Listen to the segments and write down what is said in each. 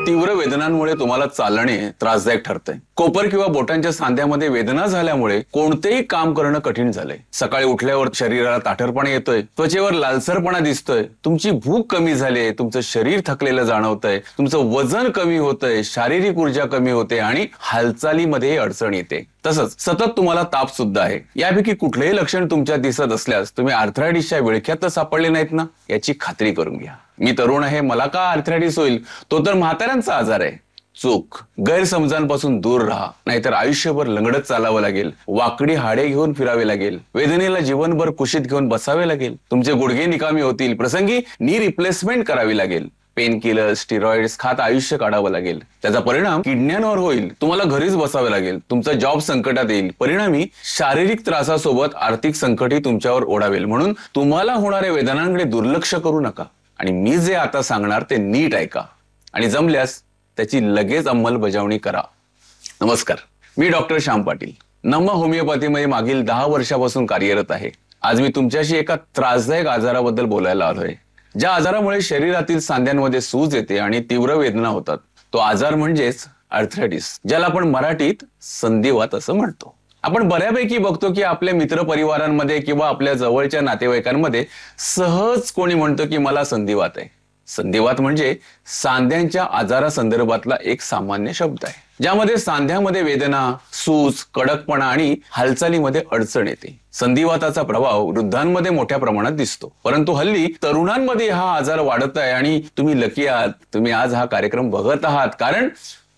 तीव्र वेदनांमुळे तुम्हाला चालणे त्रासदायक ठरतंय. कोपर किंवा बोटांच्या सांध्यामध्ये वेदना झाल्यामुळे कोणतेही काम करणं कठीण झालंय. सकाळी उठल्यावर शरीराला ताठरपणा येतोय, त्वचेवर लालसरपणा दिसतोय, तुमची भूक कमी झालीये, तुमचं शरीर थकलेलं जाणवतंय, तुमचं वजन कमी होतंय, शारीरिक ऊर्जा कमी होते आणि हालचालीमध्ये अडचण येते. तसंच सतत तुम्हाला ताप सुद्धा आहे. यापैकी कुठलेही लक्षण तुमच्यात दिसत असल्यास तुम्ही आर्थरायटिसच्या विळख्यात तर सापडले नाहीत ना, याची खात्री करून घ्या. मी तरुण आहे, मला का आर्थरायटिस होईल? तो तर म्हाताऱ्यांचा आजार आहे. चूक, गैरसमजांपासून दूर राहा, नाहीतर आयुष्यभर लंगडत चालावं लागेल, वाकडी हाडे घेऊन फिरावे लागेल, वेदनेला जीवनभर कुशीत घेऊन बसावे लागेल, तुमचे गुडघे निकामी होतील, प्रसंगी नी रिप्लेसमेंट करावी लागेल, पेन किलर, स्टिरॉइड्स खात आयुष्य काढावं लागेल. त्याचा परिणाम किडण्यांवर होईल, तुम्हाला घरीच बसावे लागेल, तुमचा जॉब संकटात येईल, परिणामी शारीरिक त्रासासोबत आर्थिक संकटही तुमच्यावर ओढावेल. म्हणून तुम्हाला होणाऱ्या वेदनांकडे दुर्लक्ष करू नका आणि मी जे आता सांगणार ते नीट ऐका आणि जमल्यास त्याची लगेच अंमलबजावणी करा. नमस्कार, मी डॉक्टर श्याम पाटील, नमा होमिओपॅथीमध्ये मागील 10 वर्षापासून कार्यरत आहे. आज मी तुमच्याशी एका त्रासदायक आजाराबद्दल बोलायला आलोय, ज्या आजारामुळे शरीरातील सांध्यांमध्ये सूज येते आणि तीव्र वेदना होतात. तो आजार म्हणजेच आर्थरायटिस, ज्याला आपण मराठीत संधिवात असं म्हणतो. आपण बऱ्यापैकी बघतो की आपल्या मित्रपरिवारांमध्ये किंवा आपल्या जवळच्या नातेवाईकांमध्ये सहज कोणी म्हणतो की मला संधिवात आहे. संधिवात म्हणजे सांध्यांच्या आजारासंदर्भातला एक सामान्य शब्द आहे, ज्यामध्ये सांध्यामध्ये वेदना, सूज, कडकपणा आणि हालचालीमध्ये अडचण येते. संधिवाताचा प्रभाव वृद्धांमध्ये मोठ्या प्रमाणात दिसतो, परंतु हल्ली तरुणांमध्ये हा आजार वाढत आहे आणि तुम्ही लकी आहात, तुम्ही आज हा कार्यक्रम बघत आहात, कारण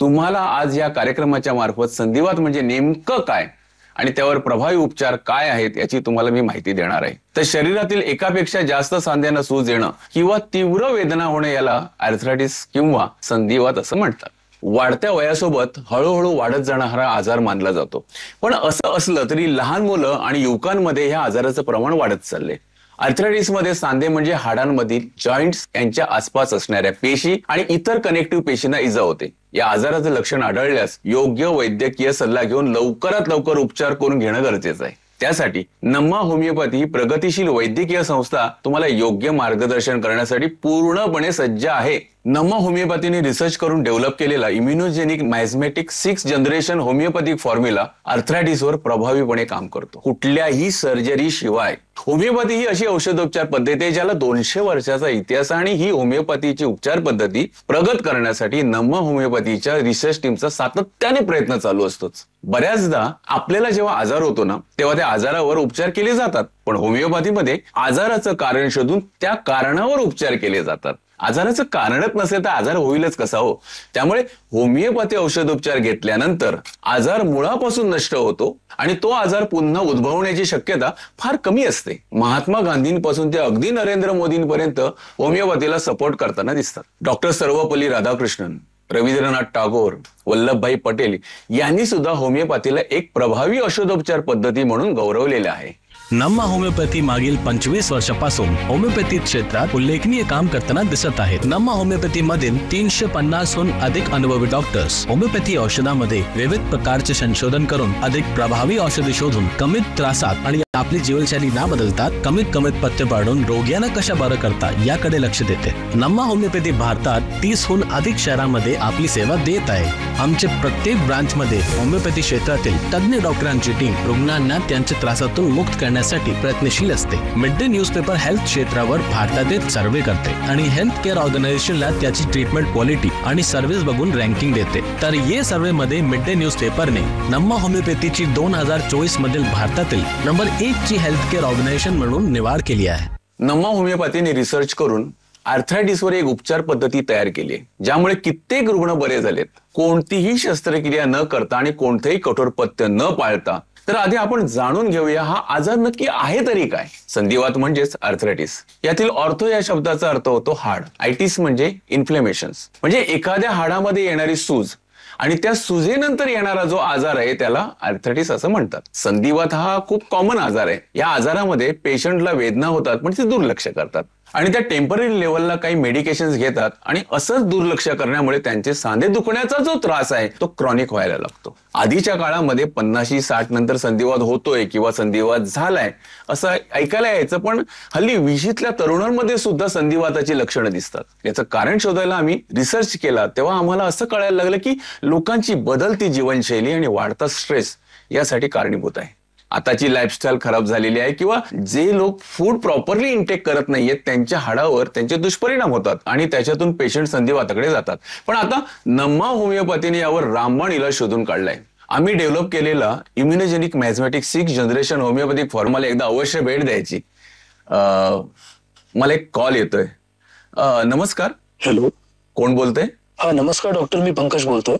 तुम्हाला आज या कार्यक्रमाच्या मार्फत संधिवात म्हणजे नेमकं काय आणि त्यावर प्रभावी उपचार काय आहेत याची तुम्हाला मी माहिती देणार आहे. तर शरीरातील एकापेक्षा जास्त सांध्यांना सूज येणं किंवा तीव्र वेदना होणे याला आर्थरायटिस किंवा संधिवात असं म्हणतात. वाढत्या वयासोबत हळूहळू वाढत जाणारा आजार मानला जातो, पण असं असलं तरी लहान मुलं आणि युवकांमध्ये ह्या आजाराचं प्रमाण वाढत चाललंय. आर्थरायटिस मध्ये सांधे म्हणजे हाडांमधील जॉइंट्स यांच्या आसपास असणाऱ्या पेशी आणि इतर कनेक्टिव्ह पेशींना इजा होते. या आजाराचं लक्षण आढळल्यास योग्य वैद्यकीय सल्ला घेऊन लवकरात लवकर उपचार करून घेणं गरजेचं आहे. त्यासाठी नमा होमिओपॅथी ही प्रगतिशील वैद्यकीय संस्था तुम्हाला योग्य मार्गदर्शन करण्यासाठी पूर्णपणे सज्ज आहे. नमा होमिओपॅथीने रिसर्च करून डेव्हलप केलेला immunogenic miasmatic 6th generation homeopathic formula आर्थरायटिसवर प्रभावीपणे काम करतो, कुठल्याही सर्जरी शिवाय. होमिओपॅथी ही अशी औषधोपचार पद्धती आहे ज्याला 200 वर्षाचा इतिहास, आणि ही होमिओपॅथीची उपचार पद्धती प्रगत करण्यासाठी नमा होमिओपॅथीच्या रिसर्च टीमचा सातत्याने प्रयत्न चालू असतोच. बऱ्याचदा आपल्याला जेव्हा आजार होतो ना, तेव्हा त्या आजारावर उपचार केले जातात, पण होमिओपॅथीमध्ये आजाराचं कारण शोधून त्या कारणावर उपचार केले जातात. आजाराचं कारणच नसेल तर आजार होईलच कसा हो? त्यामुळे होमिओपॅथी औषधोपचार घेतल्यानंतर आजार मुळापासून नष्ट होतो आणि तो आजार पुन्हा उद्भवण्याची शक्यता फार कमी असते. महात्मा गांधींपासून ते अगदी नरेंद्र मोदींपर्यंत होमिओपॅथीला सपोर्ट करताना दिसतात. डॉक्टर सर्वपल्ली राधाकृष्णन, रवींद्रनाथ टागोर, वल्लभभाई पटेल यांनी सुद्धा होमिओपॅथीला एक प्रभावी औषधोपचार पद्धती म्हणून गौरवलेले आहे. नमा होमिओपॅथी मागील 25 वर्षापासून होमिओपॅथी क्षेत्रात उल्लेखनीय काम करताना दिसत आहेत. नमा होमिओपॅथी मधील 350हून अधिक अनुभवी डॉक्टर्स होमिओपॅथी औषधामध्ये विविध प्रकारचे संशोधन करून अधिक प्रभावी औषधे शोधून कमीत त्रासात आणि आपली जीवनशैली न बदलतात कमीत पथ्य पाडून रोग्यांना कशा बरं करता याकडे लक्ष देते. नमा होमिओपॅथी भारतात 30हून अधिक शहरांमध्ये आपली सेवा देत आहे. आमचे प्रत्येक ब्रांच मध्ये होमिओपॅथी क्षेत्रातील तज्ञ डॉक्टरांची टीम रुग्णांना त्यांच्या त्रासातून मुक्त करण्यासाठी प्रयत्नशील असते. मिड डे न्यूजपेपर हेल्थ क्षेत्रावर भारतातील सर्वे करते आणि हेल्थ केअर ऑर्गनायझेशनला त्याची ट्रीटमेंट क्वालिटी आणि सर्व्हिस बघून रँकिंग देते. तर ये सर्वे मध्ये मिड डे न्यूजपेपरने नमा होमिओपॅथीची 2024 मधील भारतातील नंबर 1 ची हेल्थ केअर ऑर्गनायझेशन म्हणून निवड केली आहे. नमा होमिओपॅथीने रिसर्च करून आर्थरायटिसवर एक उपचार पद्धती तयार केली आहे, ज्यामुळे कित्येक रुग्ण बरे झालेत, कोणतीही शस्त्रक्रिया न करता आणि कोणतेही कठोर पथ्य न पाळता. तर आधी आपण जाणून घेऊया हा आजार नक्की आहे तरी काय. संधिवात म्हणजेच आर्थरायटिस. यातील ऑर्थो या शब्दाचा अर्थ होतो हाड. आयटिस म्हणजे इन्फ्लेमेशन्स, म्हणजे एखाद्या हाडामध्ये येणारी सूज आणि त्या सुजेनंतर येणारा जो आजार आहे त्याला आर्थरायटिस असं म्हणतात. संधिवात हा खूप कॉमन आजार आहे. या आजारामध्ये पेशंटला वेदना होतात पण ते दुर्लक्ष करतात. आणि त्या टेम्पररी लेवलला काही मेडिकेशन्स घेतात आणि असंच दुर्लक्ष करण्यामुळे त्यांचे सांधे दुखण्याचा जो त्रास आहे तो क्रॉनिक व्हायला लागतो. आधीच्या काळामध्ये 50-60 नंतर संधिवात होतोय किंवा संधिवात झालाय असं ऐकायला यायचं, पण हल्ली 20तल्या तरुणांमध्ये सुद्धा संधिवाताची लक्षणं दिसतात. याचं कारण शोधायला आम्ही रिसर्च केला तेव्हा आम्हाला असं कळायला लागलं की लोकांची बदलती जीवनशैली आणि वाढता स्ट्रेस यासाठी कारणीभूत आहे. आताची लाईफस्टाईल खराब झालेली आहे किंवा जे लोक फूड प्रॉपरली इंटेक करत नाहीयेत त्यांच्या हाडावर त्यांचे दुष्परिणाम होतात आणि त्याच्यातून पेशंट संधिवाताकडे जातात. पण आता नम्मा होमिओपॅथीने यावर रामबाण इलाज शोधून काढलाय. आम्ही डेव्हलप केलेला इम्युनोजेनिक मॅझमॅटिक 6 जनरेशन होमिओपॅथिक फॉर्म्युला एकदा अवश्य भेट द्यायची. मला एक कॉल येतोय. नमस्कार. हॅलो, कोण बोलतंय? हा नमस्कार डॉक्टर, मी पंकज बोलतोय.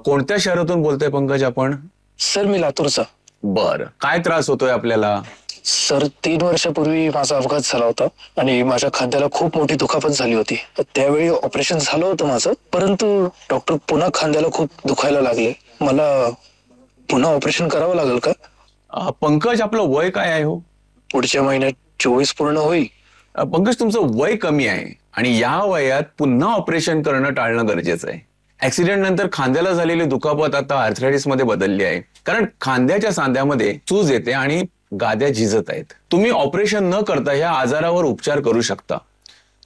कोणत्या शहरातून बोलतोय पंकज आपण? सर मी लातूरचा. बर, काय त्रास होतोय आपल्याला? सर 3 वर्षापूर्वी माझा अपघात झाला होता आणि माझ्या खांद्याला खूप मोठी दुखापत झाली होती. त्यावेळी ऑपरेशन झालं होतं माझं, परंतु डॉक्टर पुन्हा खांद्याला खूप दुखायला लागले. मला पुन्हा ऑपरेशन करावं लागेल का? पंकज, आपलं वय काय आहे हो? पुढच्या महिन्यात 24 पूर्ण होईल. पंकज, तुमचं वय कमी आहे आणि या वयात पुन्हा ऑपरेशन करणं टाळणं गरजेचं आहे. ऍक्सिडेंट नंतर खांद्याला झालेली दुखापत आता आर्थरायटिस मध्ये बदलली आहे, कारण खांद्याच्या सांध्यामध्ये सूज येते आणि गाद्या झिजत आहेत. तुम्ही ऑपरेशन न करता या आजारावर उपचार करू शकता.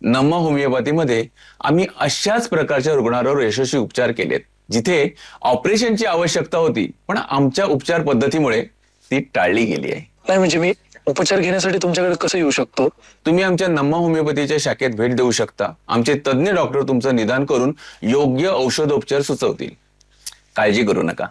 नम्मा होमिओपॅथीमध्ये आम्ही अशाच प्रकारच्या रुग्णांवर यशस्वी उपचार केलेत जिथे ऑपरेशनची आवश्यकता होती, पण आमच्या उपचार पद्धतीमुळे ती टाळली गेली आहे. नाही म्हणजे मी उपचार घेण्यासाठी तुमच्याकडे कसं येऊ शकतो? तुम्ही आमच्या नम्मा होमिओपॅथीच्या शाखेत भेट देऊ शकता. आमचे तज्ञ डॉक्टर तुमचं निदान करून योग्य औषधोपचार सुचवतील. काळजी करू नका,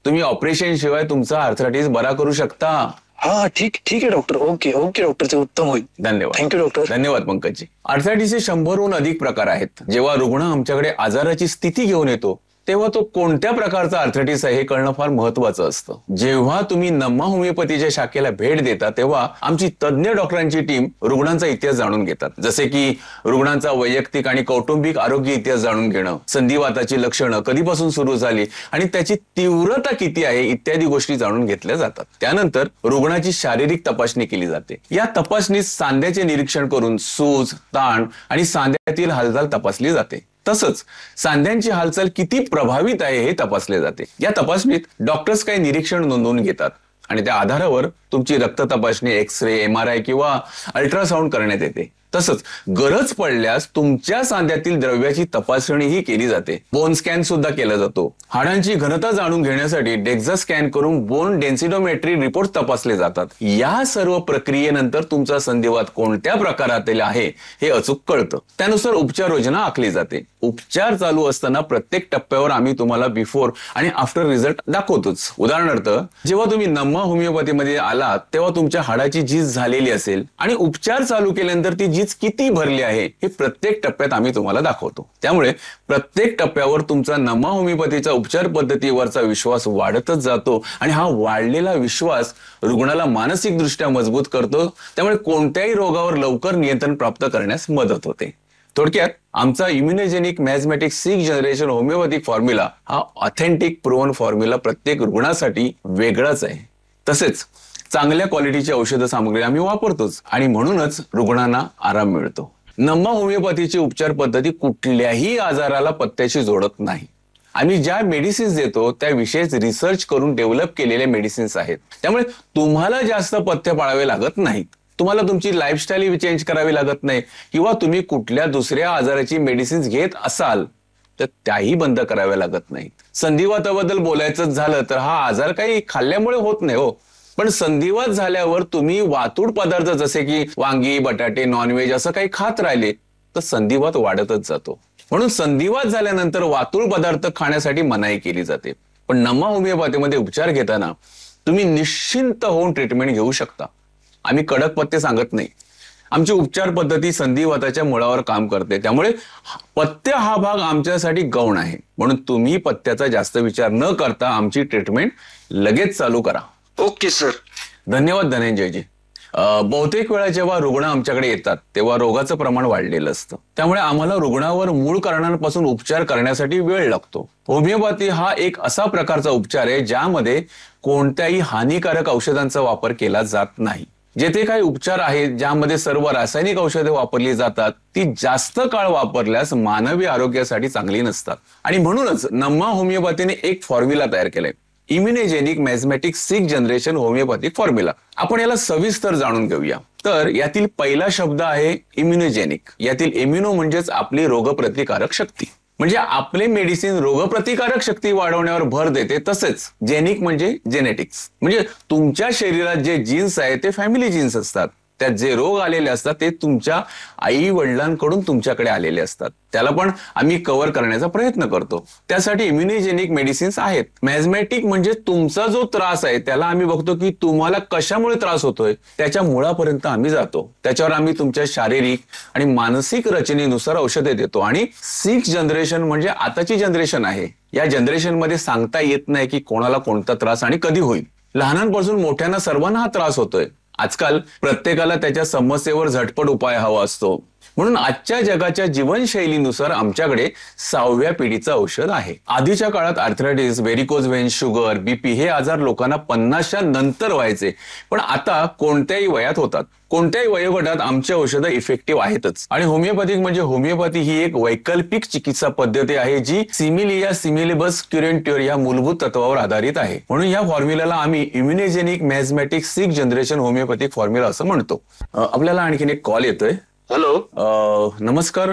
तुम्ही ऑपरेशन शिवाय तुमचा आर्थरायटिस बरा करू शकता. हा ठीक आहे डॉक्टर. ओके डॉक्टर, ते उत्तम होईल. धन्यवाद. Thank you doctor. धन्यवाद पंकजजी. आर्थरायटिसचे 100हून अधिक प्रकार आहेत. जेव्हा रुग्ण आमच्याकडे आजाराची स्थिती घेऊन येतो तेव्हा तो कोणत्या प्रकारचा आर्थरायटिस आहे हे कळणं फार महत्वाचं असतं. जेव्हा तुम्ही नम्मा होमिओपॅथीच्या शाखेला भेट देता तेव्हा आमची तज्ञ डॉक्टरांची टीम रुग्णांचा इतिहास जाणून घेतात, जसे की रुग्णांचा वैयक्तिक आणि कौटुंबिक आरोग्य इतिहास जाणून घेणं, संधिवाताची लक्षणं कधीपासून सुरू झाली आणि त्याची तीव्रता किती आहे इत्यादी गोष्टी जाणून घेतल्या जातात. त्यानंतर रुग्णाची शारीरिक तपासणी केली जाते. या तपासणीत सांध्याचे निरीक्षण करून सूज, ताण आणि सांध्यातील हालचाल तपासली जाते. तसंच सांध्यांची हालचाल किती प्रभावित आहे हे तपासले जाते. या तपासणीत डॉक्टर्स काही निरीक्षण नोंदवून घेतात आणि त्या आधारावर तुमची रक्त तपासणी, एक्स-रे, MRI किंवा अल्ट्रासाऊंड करण्यात येते. तसंच गरज पडल्यास तुमच्या सांध्यातील द्रव्याची तपासणीही केली जाते. बोन स्कॅन सुद्धा केला जातो. हाडांची घनता जाणून घेण्यासाठी डेक्झा स्कॅन करून बोन डेन्सिडोमेट्री रिपोर्ट तपासले जातात. या सर्व प्रक्रियेनंतर तुमचा संधिवात कोणत्या प्रकारातील आहे हे अचूक कळतं. त्यानुसार उपचार योजना आखली जाते. उपचार चालू असताना प्रत्येक टप्प्यावर आम्ही तुम्हाला बिफोर आणि आफ्टर रिझल्ट दाखवतोच. उदाहरणार्थ, जेव्हा तुम्ही नम्मा होमिओपॅथीमध्ये आलात तेव्हा तुमच्या हाडाची झीज झालेली असेल आणि उपचार चालू केल्यानंतर ती झीज किती भरली आहे हे प्रत्येक टप्प्यात आम्ही तुम्हाला दाखवतो. त्यामुळे प्रत्येक टप्प्यावर तुमचा नम्मा होमिओपॅथीचा उपचार पद्धतीवरचा विश्वास वाढतच जातो आणि हा वाढलेला विश्वास रुग्णाला मानसिक दृष्ट्या मजबूत करतो. त्यामुळे कोणत्याही रोगावर लवकर नियंत्रण प्राप्त करण्यास मदत होते. थोडक्यात आमचा इम्युनोजेनिक मॅझमॅटिक 6 जनरेशन होमिओपॅथिक फॉर्म्युला हा ऑथेंटिक प्रूव्हन फॉर्म्युला प्रत्येक रुग्णासाठी वेगळाच आहे. तसेच चांगल्या क्वालिटीची औषध सामग्री आम्ही वापरतोच आणि म्हणूनच रुग्णांना आराम मिळतो. नम्मा होमिओपॅथीची उपचार पद्धती कुठल्याही आजाराला पत्त्याशी जोडत नाही. आम्ही ज्या मेडिसिन्स देतो त्याविषयीच रिसर्च करून डेव्हलप केलेले मेडिसिन्स आहेत. त्यामुळे तुम्हाला जास्त पथ्य पाळावे लागत नाहीत. तुम्हाला तुमची लाईफस्टाईल चेंज करावी लागत नाही किंवा तुम्ही कुठल्या दुसऱ्या आजाराची मेडिसिन्स घेत असाल तर त्याही बंद कराव्या लागत नाहीत. संधिवाताबद्दल बोलायचं झालं तर हा आजार काही खाल्ल्यामुळे होत नाही हो, पण संधिवात झाल्यावर तुम्ही वातूड पदार्थ जसे की वांगी, बटाटे, नॉनव्हेज असं काही खात राहिले तर संधिवात वाढतच जातो. म्हणून संधिवात झाल्यानंतर वातूळ पदार्थ खाण्यासाठी मनाई केली जाते. पण नम्मा होमिओपॅथीमध्ये उपचार घेताना तुम्ही निश्चिंत होऊन ट्रीटमेंट घेऊ शकता. आम्ही कडक पथ्य सांगत नाही. आमची उपचार पद्धती संधिवाताच्या मुळावर काम करते. त्यामुळे पथ्य हा भाग आमच्यासाठी गौण आहे. म्हणून तुम्ही पथ्याचा जास्त विचार न करता आमची ट्रीटमेंट लगेच चालू करा. Okay sir. धन्यवाद धनंजयजी. बहुतेक वेळा जेव्हा रुग्ण आमच्याकडे येतात तेव्हा रोगाचं प्रमाण वाढलेलं असतं. त्यामुळे आम्हाला रुग्णावर मूळ कारणांपासून उपचार करण्यासाठी वेळ लागतो. होमिओपॅथी हा एक असा प्रकारचा उपचार आहे ज्यामध्ये कोणत्याही हानिकारक औषधांचा वापर केला जात नाही. जेथे काही उपचार आहेत ज्यामध्ये सर्व रासायनिक औषधे वापरली जातात ती जास्त काळ वापरल्यास मानवी आरोग्यासाठी चांगली नसतात. आणि म्हणूनच नम्मा होमिओपॅथीने एक फॉर्म्युला तयार केलाय, immunogenic miasmatic 6th generation homeopathic formula. आपण याला सविस्तर जाणून घेऊया. तर यातील पहिला शब्द आहे इम्युनोजेनिक. यातील इम्युनो म्हणजेच आपली रोगप्रतिकारक शक्ती. म्हणजे आपले मेडिसिन रोगप्रतिकारक शक्ती वाढवण्यावर भर देते. तसेच जेनिक म्हणजे जेनेटिक्स, म्हणजे तुमच्या शरीरात जे जीन्स आहे ते फॅमिली जीन्स असतात. त्यात जे रोग आलेले असतात ते तुमच्या आई वडिलांकडून तुमच्याकडे आलेले असतात. त्याला पण आम्ही कव्हर करण्याचा प्रयत्न करतो. त्यासाठी इम्युनिजेनिक मेडिसिन्स आहेत. मॅझमॅटिक म्हणजे तुमचा जो त्रास आहे त्याला आम्ही बघतो की तुम्हाला कशामुळे त्रास होतोय त्याच्या मुळापर्यंत आम्ही जातो. त्याच्यावर आम्ही तुमच्या शारीरिक आणि मानसिक रचनेनुसार औषधे देतो. आणि 6th जनरेशन म्हणजे आताची जनरेशन आहे. या जनरेशन मध्ये सांगता येत नाही की कोणाला कोणता त्रास आणि कधी होईल. लहानांपासून मोठ्यांना सर्वांना हा त्रास होतोय. आजकाल प्रत्येकाला त्याच्या समस्येवर झटपट उपाय हवा असतो. म्हणून आजच्या जगाच्या जीवनशैलीनुसार आमच्याकडे 6व्या पिढीचं औषध आहे. आधीच्या काळात arthritis, varicose when, sugar, BP हे आजार लोकांना 50च्या नंतर व्हायचे. पण आता कोणत्याही वयात होतात. कोणत्याही वयोगटात आमची औषधं इफेक्टिव्ह आहेतच. आणि होमिओपॅथिक म्हणजे होमिओपॅथी ही एक वैकल्पिक चिकित्सा पद्धती आहे जी सिमिलिया सिमिलिबस क्युरेंट्युअर या मूलभूत तत्वावर आधारित आहे. म्हणून या फॉर्म्युलाला आम्ही immunogenic miasmatic 6th generation homeopathic formula असं म्हणतो. आपल्याला आणखीन एक कॉल येतोय. हॅलो. नमस्कार,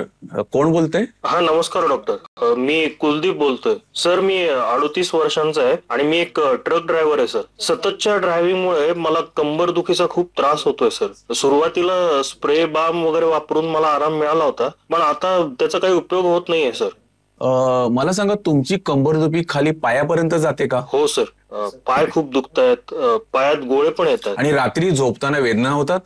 कोण बोलतंय? हा नमस्कार डॉक्टर, मी कुलदीप बोलतोय. सर मी 38 वर्षांचा आहे आणि मी एक ट्रक ड्रायव्हर आहे सर. सततच्या ड्रायव्हिंगमुळे मला कंबर दुखीचा खूप त्रास होतोय सर. सुरुवातीला स्प्रे बाम वगैरे वापरून मला आराम मिळाला होता, पण आता त्याचा काही उपयोग होत नाहीये सर. मला सांगा, तुमची कंबरदुखी खाली पायापर्यंत जाते का? हो सर, पाय खूप दुखतायत, पायात गोळे पण येतात. आणि रात्री झोपताना वेदना होतात?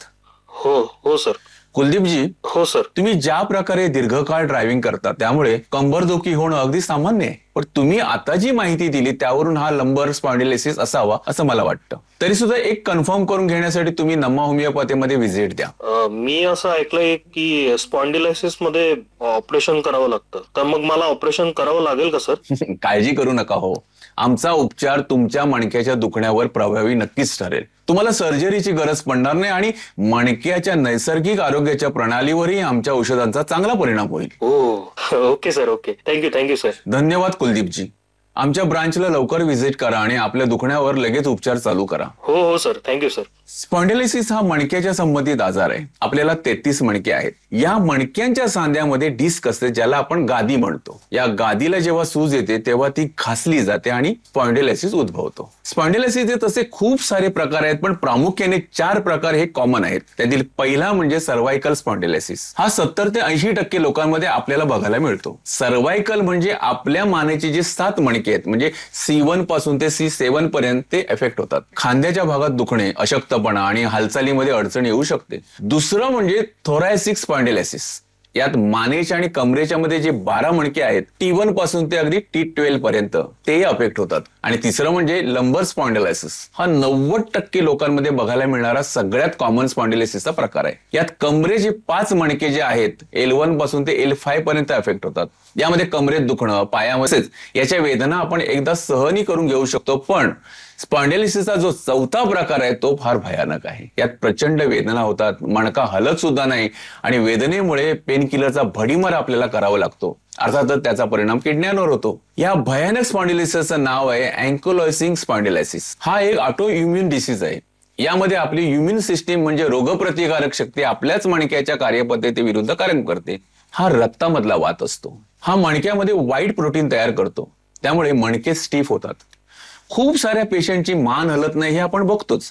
हो हो सर. कुलदीपजी, हो सर. तुम्ही ज्या प्रकारे दीर्घकाळ ड्रायव्हिंग करता त्यामुळे कंबरदुखी होणं अगदी सामान्य आहे. पण तुम्ही आता जी माहिती दिली त्यावरून हा लंबर स्पॉन्डिलोसिस असावा असं मला वाटतं. तरी सुद्धा एक कन्फर्म करून घेण्यासाठी तुम्ही नम्मा होमिओपॅथीमध्ये व्हिजिट द्या. मी असं ऐकलंय की स्पॉन्डिलायसिस मध्ये ऑपरेशन करावं लागतं, तर मग मला ऑपरेशन करावं लागेल का सर? काळजी करू नका हो, आमचा उपचार तुमच्या मणक्याच्या दुखण्यावर प्रभावी नक्कीच ठरेल. तुम्हाला सर्जरीची गरज पडणार नाही आणि मणक्याच्या नैसर्गिक आरोग्याच्या प्रणालीवरही आमच्या औषधांचा चांगला परिणाम होईल. Okay sir, okay. Thank you sir. धन्यवाद कुलदीपजी. आमच्या ब्रांचला लवकर व्हिजिट करा आणि आपल्या दुखण्यावर लगेच उपचार चालू करा. हो सर, थँक्यू सर. स्पॉन्डिलोसिस हा मणक्याच्या संबंधित आजार आहे. आपल्याला 33 मणके आहेत. या मणक्यांच्या सांध्यामध्ये डिस्क असते ज्याला आपण गादी म्हणतो. या गादीला जेव्हा सूज येते तेव्हा ती घासली जाते आणि स्पॉन्डिलोसिस उद्भवतो. स्पॉन्डिलोसिसचे तसे खूप सारे प्रकार आहेत, पण प्रामुख्याने 4 प्रकार हे कॉमन आहेत. त्यातील पहिला म्हणजे सर्व्हायकल स्पॉन्डिलोसिस. हा 70 ते 80% लोकांमध्ये आपल्याला बघायला मिळतो. सर्व्हायकल म्हणजे आपल्या मानेचे जे 7 मणके आहेत, म्हणजे C1 पासून ते C7 पर्यंत ते इफेक्ट होतात. खांद्याच्या भागात दुखणे, अशक्तपणा आणि हालचालीमध्ये अडचण येऊ शकते. दुसरं म्हणजे थोरॅसिक स्पॉन्डिलोसिस. यात मानेच्या आणि कमरेच्या मध्ये जे 12 मणके आहेत T1 पासून ते अगदी T12 पर्यंत ते अफेक्ट होतात. आणि तिसरं म्हणजे लंबर स्पॉन्डिलोसिस. हा 90% लोकांमध्ये बघायला मिळणारा सगळ्यात कॉमन स्पॉन्डिलोसिसचा प्रकार आहे. यात कमरेचे 5 मणके जे आहेत L1 पासून ते L5 पर्यंत अफेक्ट होतात. यामध्ये कमरेत दुखणं, पायामध्येच याच्या वेदना आपण एकदा सहनी करून घेऊ शकतो. पण स्पॉन्डिलोसिसचा जो 4था प्रकार आहे तो फार भयानक आहे. यात प्रचंड वेदना होतात, मणका हलत सुद्धा नाही आणि वेदनेमुळे पेन किलरचा भडीमार आपल्याला करावा लागतो. अर्थातच त्याचा परिणाम किडण्यांवर होतो. या भयानक स्पॉन्डिलोसिसचं नाव आहे अँकोलॉयसिंग स्पॉन्डिलोसिस. हा एक ऑटो इम्युन डिसीज आहे. यामध्ये आपली इम्युन सिस्टीम म्हणजे रोगप्रतिकारक शक्ती आपल्याच मणक्याच्या कार्यपद्धतीविरुद्ध कार्य करते. हा रक्तामधला वात असतो. हा मणक्यामध्ये व्हाईट प्रोटीन तयार करतो, त्यामुळे मणके स्टीफ होतात. खूप साऱ्या पेशंटची मान हलत नाही हे आपण बघतोच.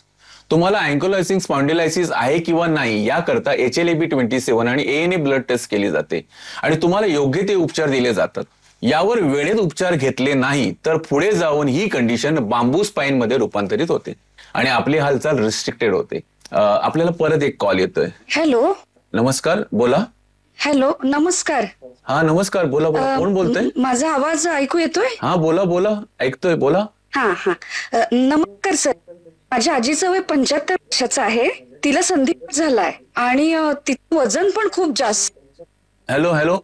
तुम्हाला अँकोलॉयसिंग स्पॉन्डिलोसिस आहे किंवा नाही याकरता HLA-B27 आणि ANA ब्लड टेस्ट केली जाते आणि तुम्हाला योग्य ते उपचार दिले जातात. यावर वेळेत उपचार घेतले नाही तर पुढे जाऊन ही कंडिशन बांबू स्पाइन मध्ये रूपांतरित होते आणि आपली हालचाल रिस्ट्रिक्टेड होते. आपल्याला परत एक कॉल येतोय. हॅलो. नमस्कार, बोला. हॅलो, नमस्कार. हा नमस्कार, बोला. कोण बोलतोय? माझा आवाज ऐकू येतोय? हा बोला, ऐकतोय, बोला. हा. नमस्कार सर. माझ्या आजीचं वय 75 वर्षाचं आहे. तिला संधिवात झालाय आणि तिचं वजन पण खूप जास्त. हॅलो,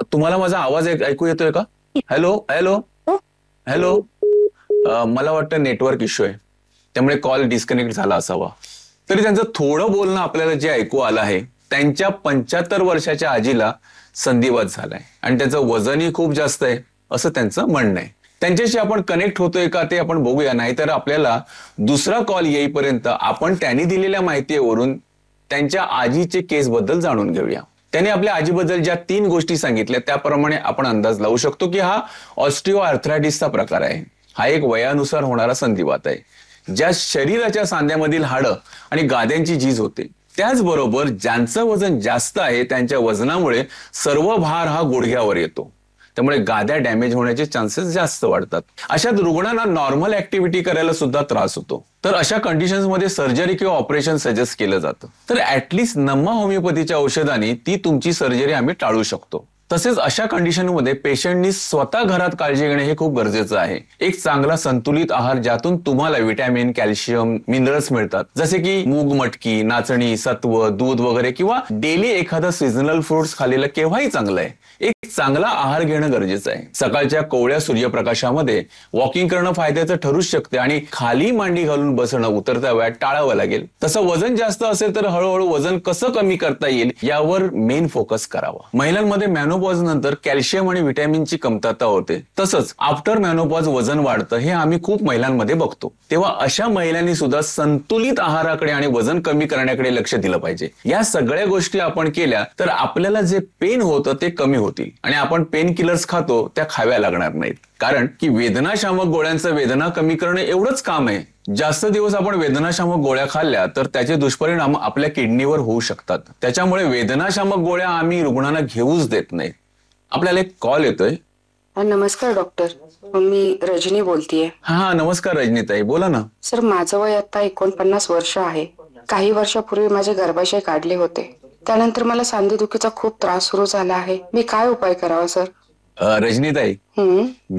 तुम्हाला माझा आवाज ऐकू येतोय का? हॅलो. मला वाटतं नेटवर्क इश्यू आहे, त्यामुळे कॉल डिस्कनेक्ट झाला असावा. तरी त्यांचं थोडं बोलणं आपल्याला जे ऐकू आलं आहे, त्यांच्या 75 वर्षाच्या आजीला संधिवात झालाय आणि त्याचं वजनही खूप जास्त आहे असं त्यांचं म्हणणं आहे. त्यांच्याशी आपण कनेक्ट होतोय का ते आपण बघूया, नाहीतर आपल्याला दुसरा कॉल येईपर्यंत आपण त्यांनी दिलेल्या माहितीवरून त्यांच्या आजीचे केस बद्दल जाणून घेऊया. त्यांनी आपल्या आजीबद्दल ज्या 3 गोष्टी सांगितल्या त्याप्रमाणे आपण अंदाज लावू शकतो की हा ऑस्टिओआर्थरायटिसचा प्रकार आहे. हा एक वयानुसार होणारा संधिवात आहे, ज्या शरीराच्या सांध्यामधील हाडं आणि गाद्यांची झीज होते. त्याचबरोबर ज्यांचं वजन जास्त आहे त्यांच्या वजनामुळे सर्व भार हा गुडघ्यावर येतो, त्यामुळे गाद्या डॅमेज होण्याचे चान्सेस जास्त वाढतात. अशा रुग्णांना नॉर्मल ऍक्टिव्हिटी करायला सुद्धा त्रास होतो. तर अशा कंडिशन्स मध्ये सर्जरी किंवा ऑपरेशन सजेस्ट केलं जातं. तर ऍटलिस्ट नम्मा होमिओपॅथीच्या औषधाने ती तुमची सर्जरी आम्ही टाळू शकतो. तसेच अशा कंडिशनमध्ये पेशंटनी स्वतः घरात काळजी घेणे हे खूप गरजेचं आहे. एक चांगला संतुलित आहार ज्यातून तुम्हाला विटॅमिन, कॅल्शियम, मिनरल्स मिळतात, जसे की मूग, मटकी, नाचणी, सत्व, दूध वगैरे, किंवा डेली एखादं सीझनल फ्रुट्स खाल्लेलं केव्हाही चांगलं आहे. एक चांगला आहार घेणं गरजेचं आहे. सकाळच्या कोवळ्या सूर्यप्रकाशामध्ये वॉकिंग करणं फायद्याचं ठरूच शकते आणि खाली मांडी घालून बसणं उतरत्या वयात टाळावं लागेल. तसं वजन जास्त असेल तर हळूहळू वजन कसं कमी करता येईल यावर मेन फोकस करावा. महिलांमध्ये मेनोपॉज नंतर कॅल्शियम आणि विटॅमिनची कमतरता होते. तसंच आफ्टर मेनोपॉज वजन वाढतं हे आम्ही खूप महिलांमध्ये बघतो. तेव्हा अशा महिलांनी सुद्धा संतुलित आहाराकडे आणि वजन कमी करण्याकडे लक्ष दिलं पाहिजे. या सगळ्या गोष्टी आपण केल्या तर आपल्याला जे पेन होतं ते कमी होतील आणि आपण पेन किलर्स खातो त्या खाव्या लागणार नाहीत. कारण की वेदनाशामक गोळ्यांचं वेदना कमी करणे एवढंच काम आहे. जास्त दिवस आपण वेदनाशामक गोळ्या खाल्ल्या तर त्याचे दुष्परिणाम आपल्या किडनीवर होऊ शकतात. त्याच्यामुळे वेदनाशामक गोळ्या आम्ही रुग्णांना घेऊच देत नाही. आपल्याला एक कॉल येतोय. नमस्कार डॉक्टर, मी रजनी बोलतीये. हा नमस्कार रजनीताई, बोला ना. सर, माझं वय आता 49 वर्ष आहे. काही वर्षापूर्वी माझे गर्भाशय काढले होते. त्यानंतर मला सांधेदुखीचा खूप त्रास सुरू झाला आहे. मी काय उपाय करावा सर? रजनीताई,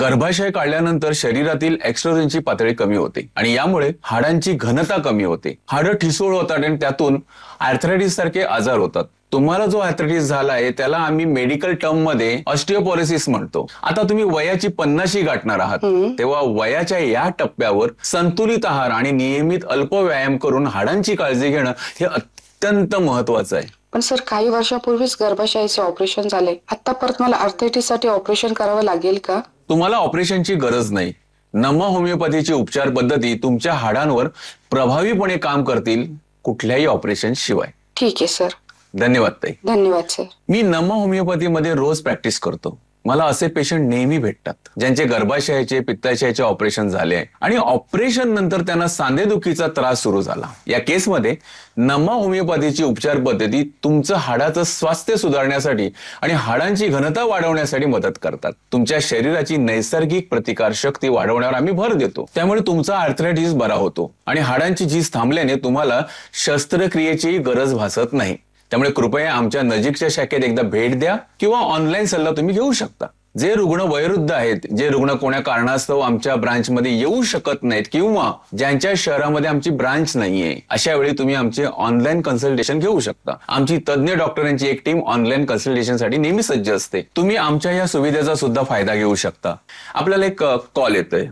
गर्भाशय काढल्यानंतर शरीरातील एक्स्ट्रोजनची पातळी कमी होते आणि यामुळे हाडांची घनता कमी होते. हाडं ठिसूळ होतात आणि त्यातून आर्थरायटिस सारखे आजार होतात. तुम्हाला जो आर्थरायटिस झाला आहे त्याला आम्ही मेडिकल टर्म मध्ये ऑस्टिओपोरोसिस म्हणतो. आता तुम्ही वयाची 50 गाठणार आहात, तेव्हा वयाच्या या टप्प्यावर संतुलित आहार आणि नियमित अल्प व्यायाम करून हाडांची काळजी घेणं हे अत्यंत महत्वाचं आहे. पण सर, काही वर्षापूर्वीच गर्भाशयाचे ऑपरेशन झाले. आता परत मला आर्थरायटिस साठी ऑपरेशन करावं लागेल का? तुम्हाला ऑपरेशनची गरज नाही. नम्मा होमिओपॅथीची उपचार पद्धती तुमच्या हाडांवर प्रभावीपणे काम करतील, कुठल्याही ऑपरेशन शिवाय. ठीक आहे सर. धन्यवाद ताई. धन्यवाद सर. मी नम्मा होमिओपॅथीमध्ये रोज प्रॅक्टिस करतो. मला असे पेशंट नेहमी भेटतात ज्यांचे गर्भाशयाचे, पित्ताशयाचे ऑपरेशन झाले आणि ऑपरेशन नंतर त्यांना सांधेदुखीचा त्रास सुरू झाला. या केसमध्ये नम्मा होमिओपॅथीची उपचार पद्धती तुमचं हाडाचं स्वास्थ्य सुधारण्यासाठी आणि हाडांची घनता वाढवण्यासाठी मदत करतात. तुमच्या शरीराची नैसर्गिक प्रतिकार शक्ती वाढवण्यावर आम्ही भर देतो. त्यामुळे तुमचा आर्थरायटिस बरा होतो आणि हाडांची झीज थांबल्याने तुम्हाला शस्त्रक्रियेची गरज भासत नाही. त्यामुळे कृपया आमच्या नजीकच्या शाखेत एकदा भेट द्या किंवा ऑनलाईन सल्ला तुम्ही घेऊ शकता. जे रुग्ण वयोवृद्ध आहेत, जे रुग्ण कोण्या कारणास्तव आमच्या ब्रांचमध्ये येऊ शकत नाहीत किंवा ज्यांच्या शहरामध्ये आमची ब्रांच नाहीये, अशा वेळी तुम्ही आमचे ऑनलाईन कन्सल्टेशन घेऊ शकता. आमची तज्ञ डॉक्टरांची एक टीम ऑनलाईन कन्सल्टेशनसाठी नेहमी सज्ज असते. तुम्ही आमच्या या सुविधेचा सुद्धा फायदा घेऊ शकता. आपल्याला एक कॉल येतोय.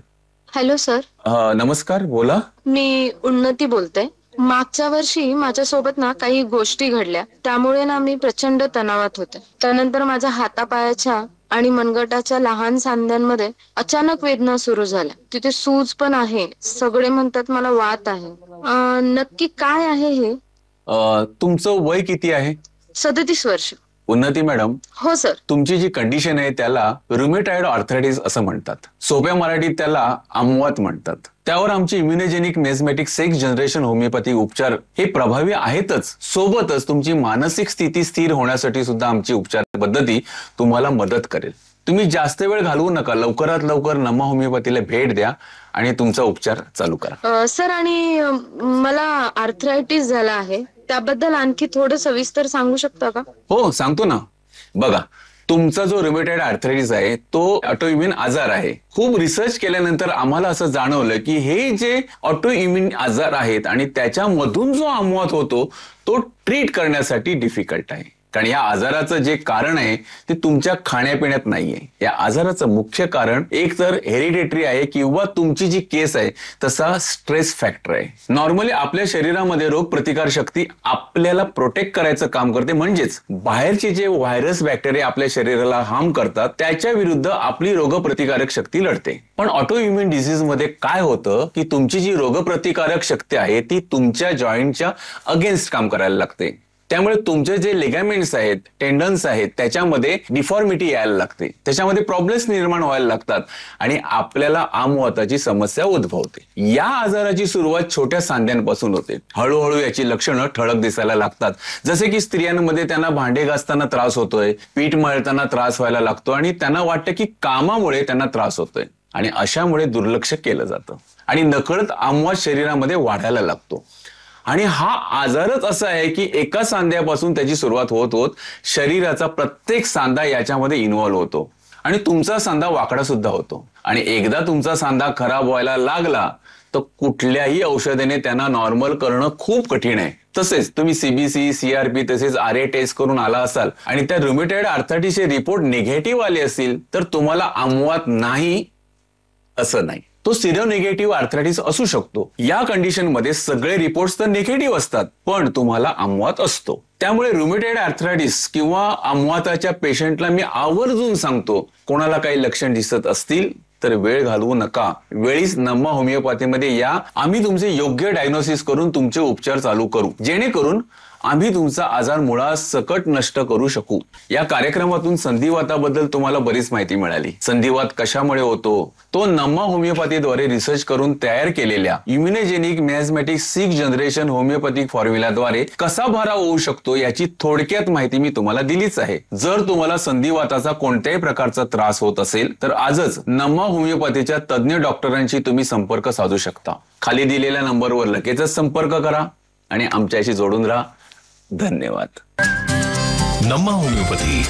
Hello sir. नमस्कार, बोला. मी उन्नती बोलते. मागच्या वर्षी माझ्यासोबत ना काही गोष्टी घडल्या, त्यामुळे ना मी प्रचंड तणावात होते. त्यानंतर माझ्या हातापायाच्या आणि मनगटाच्या लहान सांध्यांमध्ये अचानक वेदना सुरू झाल्या. तिथे सूज पण आहे. सगळे म्हणतात मला वात आहे. नक्की काय आहे हे? तुमचं वय किती आहे? 37 वर्ष. उन्नती मॅडम. हो सर. तुमची जी कंडिशन आहे त्याला रुमेटॉइड आर्थरायटिस असं म्हणतात. सोप्या मराठीत त्याला आमवात म्हणतात. त्यावर आमची इम्युनोजेनिक मेझमॅटिक 6th जनरेशन होमिओपॅथी उपचार हे प्रभावी आहेतच, सोबतच तुमची मानसिक स्थिती स्थिर होण्यासाठी सुद्धा आमची उपचार पद्धती तुम्हाला मदत करेल. तुम्ही जास्त वेळ घालवू नका. लवकरात लवकर नम्मा होमिओपॅथीला भेट द्या आणि तुमचा उपचार चालू करा. सर, आणि मला आर्थरायटिस झाला आहे, त्याबद्दल आणखी थोडं सविस्तर सांगू शकता का? हो, सांगतो ना. बघा, तुमचा जो रुमेटॉइड आर्थरायटिस आहे तो ऑटोइम्युन आजार आहे. खूप रिसर्च केल्यानंतर आम्हाला असं जाणवलं की हे जे ऑटोइम्युन आजार आहेत आणि त्याच्यामधून जो आमवात होतो तो ट्रीट करण्यासाठी डिफिकल्ट आहे. कारण या आजाराचं जे कारण आहे ते तुमच्या खाण्यापिण्यात नाहीये. या आजाराचं मुख्य कारण एक तर हेरिडेटरी आहे किंवा तुमची जी केस आहे तसा स्ट्रेस फॅक्टर आहे. नॉर्मली आपल्या शरीरामध्ये रोग प्रतिकार शक्ती आपल्याला प्रोटेक्ट करायचं काम करते, म्हणजेच बाहेरचे जे व्हायरस बॅक्टेरिया आपल्या शरीराला हार्म करतात त्याच्या विरुद्ध आपली रोगप्रतिकारक शक्ती लढते. पण ऑटो इम्युन डिसीज मध्ये काय होतं की तुमची जी रोगप्रतिकारक शक्ती आहे ती तुमच्या जॉईंटच्या अगेन्स्ट काम करायला लागते. त्यामुळे तुमचे जे लिगामेंट्स आहेत, टेंडन्स आहेत त्याच्यामध्ये डिफॉर्मिटी यायला लागते, त्याच्यामध्ये प्रॉब्लेम्स निर्माण व्हायला लागतात आणि आपल्याला आमवाताची समस्या उद्भवते. या आजाराची सुरुवात छोट्या सांध्यांपासून होते. हळूहळू याची लक्षणं ठळक दिसायला लागतात. जसे की स्त्रियांमध्ये त्यांना भांडे घासताना त्रास होतोय, पीठ मळताना त्रास व्हायला लागतो आणि त्यांना वाटतं की कामामुळे त्यांना त्रास होतोय आणि अशामुळे दुर्लक्ष केलं जातं आणि नकळत आमवात शरीरामध्ये वाढायला लागतो. आणि हा आजारच असा आहे की एका सांध्यापासून त्याची सुरुवात होत होत शरीराचा प्रत्येक सांधा याच्यामध्ये इन्व्हॉल्व्ह होतो आणि तुमचा सांधा वाकडा सुद्धा होतो. आणि एकदा तुमचा सांधा खराब व्हायला लागला तर कुठल्याही औषधाने त्यांना नॉर्मल करणं खूप कठीण आहे. तसेच तुम्ही सीबीसी, सीआरपी तसेच RA टेस्ट करून आला असाल आणि त्या रुमेटॉइड आर्थरायटिसचे रिपोर्ट निगेटिव्ह आले असतील तर तुम्हाला आमवात नाही असं नाही, तो सिरोनेगेटिव्ह आर्थरायटिस असू शकतो. या कंडिशन मध्ये सगळे रिपोर्ट्स तर निगेटिव्ह असतात पण तुम्हाला आमवात असतो. त्यामुळे रुमेटॉइड आर्थरायटिस किंवा आमवाताच्या पेशंटला मी आवर्जून सांगतो, कोणाला काही लक्षण दिसत असतील तर वेळ घालवू नका, वेळीच नमा होमिओपॅथीमध्ये या. आम्ही तुमचे योग्य डायग्नोसिस करून तुमचे उपचार चालू करू, जेणेकरून आम्ही तुमचा आजार मुळात सकट नष्ट करू शकू. या कार्यक्रमातून संधिवाताबद्दल तुम्हाला बरीच माहिती मिळाली. संधिवात कशामुळे होतो तो नमा होमिओपॅथीद्वारे रिसर्च करून तयार केलेल्या इम्युनोजेनिक मियाझमॅटिक 6th जनरेशन होमिओपॅथिक फॉर्म्युलाद्वारे कसा भराव होऊ शकतो याची थोडक्यात माहिती मी तुम्हाला दिलीच आहे. जर तुम्हाला संधिवाताचा कोणत्याही प्रकारचा त्रास होत असेल तर आजच नमा होमिओपॅथीच्या तज्ञ डॉक्टरांशी तुम्ही संपर्क साधू शकता. खाली दिलेल्या नंबरवर लगेचच संपर्क करा आणि आमच्याशी जोडून राहा. धन्यवाद. नमा होमिओपॅथी